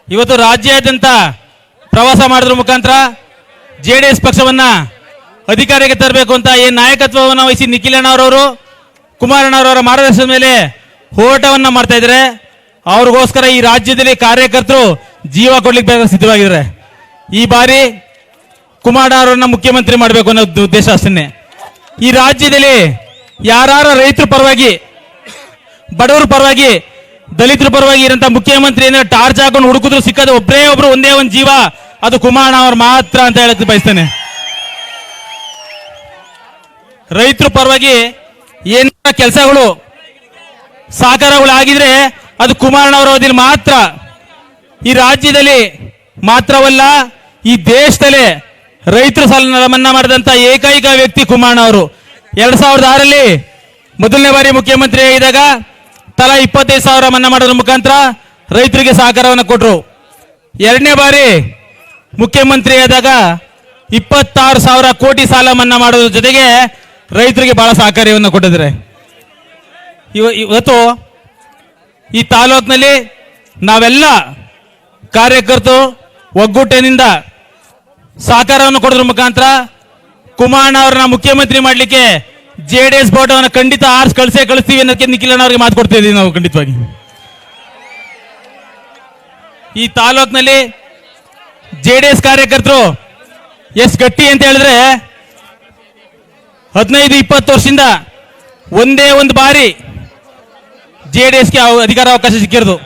ಇವತ್ತು ರಾಜ್ಯಾದ್ಯಂತ ಪ್ರವಾಸ ಮಾಡೋದ್ರ ಮುಖಾಂತರ ಜೆಡಿಎಸ್ ಪಕ್ಷವನ್ನ ಅಧಿಕಾರಕ್ಕೆ ತರಬೇಕು ಅಂತ ಏನು ನಾಯಕತ್ವವನ್ನು ವಹಿಸಿ ನಿಖಿಲಣ್ಣವರವರು ಕುಮಾರಣ್ಣವರವರ ಮಾರ್ಗದರ್ಶನದ ಮೇಲೆ ಹೋರಾಟವನ್ನ ಮಾಡ್ತಾ ಇದ್ದಾರೆ. ಅವ್ರಿಗೋಸ್ಕರ ಈ ರಾಜ್ಯದಲ್ಲಿ ಕಾರ್ಯಕರ್ತರು ಜೀವ ಕೊಡ್ಲಿಕ್ಕೆ ಬೇಕಾದ ಸಿದ್ಧವಾಗಿದ್ದಾರೆ. ಈ ಬಾರಿ ಕುಮಾರಣ್ಣವರನ್ನ ಮುಖ್ಯಮಂತ್ರಿ ಮಾಡಬೇಕು ಅನ್ನೋ ಉದ್ದೇಶ ಅಷ್ಟೇ. ಈ ರಾಜ್ಯದಲ್ಲಿ ಯಾರು ರೈತರ ಪರವಾಗಿ, ಬಡವರ ಪರವಾಗಿ, ದಲಿತರ ಪರವಾಗಿ ಇರೋಂಥ ಮುಖ್ಯಮಂತ್ರಿ ಅಂದ್ರೆ ಟಾರ್ಚ್ ಹಾಕೊಂಡು ಹುಡುಕಿದ್ರು ಸಿಕ್ಕದ ಒಬ್ಬರೇ ಒಬ್ರು ಒಂದೇ ಒಂದು ಜೀವ, ಅದು ಕುಮಾರಣ್ಣವ್ರು ಮಾತ್ರ ಅಂತ ಹೇಳಕ್ಕೆ ಬಯಸ್ತೇನೆ. ರೈತರ ಪರವಾಗಿ ಏನ ಕೆಲಸಗಳು ಸಾಕಾರಗಳು ಆಗಿದ್ರೆ ಅದು ಕುಮಾರಣ್ಣವರ ಅವಧಿಯಲ್ಲಿ ಮಾತ್ರ. ಈ ರಾಜ್ಯದಲ್ಲಿ ಮಾತ್ರವಲ್ಲ, ಈ ದೇಶದಲ್ಲೇ ರೈತರ ಸಾಲ ಮನ್ನಾ ಮಾಡಿದಂತ ಏಕೈಕ ವ್ಯಕ್ತಿ ಕುಮಾರಣ್ಣವರು. 2006ರಲ್ಲಿ ಮೊದಲನೇ ಬಾರಿ ಮುಖ್ಯಮಂತ್ರಿ ಆಗಿದ್ದಾಗ ತಲಾ 25,000 ಮನ್ನಾ ಮಾಡೋದ್ರ ಮುಖಾಂತರ ರೈತರಿಗೆ ಸಹಕಾರವನ್ನು ಕೊಟ್ಟರು. ಎರಡನೇ ಬಾರಿ ಮುಖ್ಯಮಂತ್ರಿ ಆದಾಗ 26,000 ಕೋಟಿ ಸಾಲ ಮನ್ನಾ ಮಾಡೋದ್ರ ಜೊತೆಗೆ ರೈತರಿಗೆ ಬಹಳ ಸಹಕಾರ್ಯವನ್ನು ಕೊಟ್ಟಿದ್ದಾರೆ. ಇವತ್ತು ಈ ತಾಲೂಕಿನಲ್ಲಿ ನಾವೆಲ್ಲ ಕಾರ್ಯಕರ್ತರು ಒಗ್ಗೂಟಿನಿಂದ ಸಹಕಾರವನ್ನು ಕೊಡೋದ್ರ ಮುಖಾಂತರ ಕುಮಾರಣ್ಣವ್ರನ್ನ ಮುಖ್ಯಮಂತ್ರಿ ಮಾಡಲಿಕ್ಕೆ ಜೆಡಿಎಸ್ ಬೋಟವನ್ನು ಖಂಡಿತ ಕಳಿಸ್ತೀವಿ ಅನ್ನೋದಕ್ಕೆ ನಿಖಿಲಣ್ಣವ್ರಿಗೆ ಮಾತು ಕೊಡ್ತಾ ಇದ್ದೀವಿ ನಾವು ಖಂಡಿತವಾಗಿ. ಈ ತಾಲೂಕಿನಲ್ಲಿ ಜೆಡಿಎಸ್ ಕಾರ್ಯಕರ್ತರು ಎಷ್ಟು ಗಟ್ಟಿ ಅಂತ ಹೇಳಿದ್ರೆ 15-20 ವರ್ಷದಿಂದ ಒಂದೇ ಒಂದು ಬಾರಿ ಜೆಡಿಎಸ್ಗೆ ಅಧಿಕಾರ ಅವಕಾಶ ಸಿಕ್ಕಿರೋದು.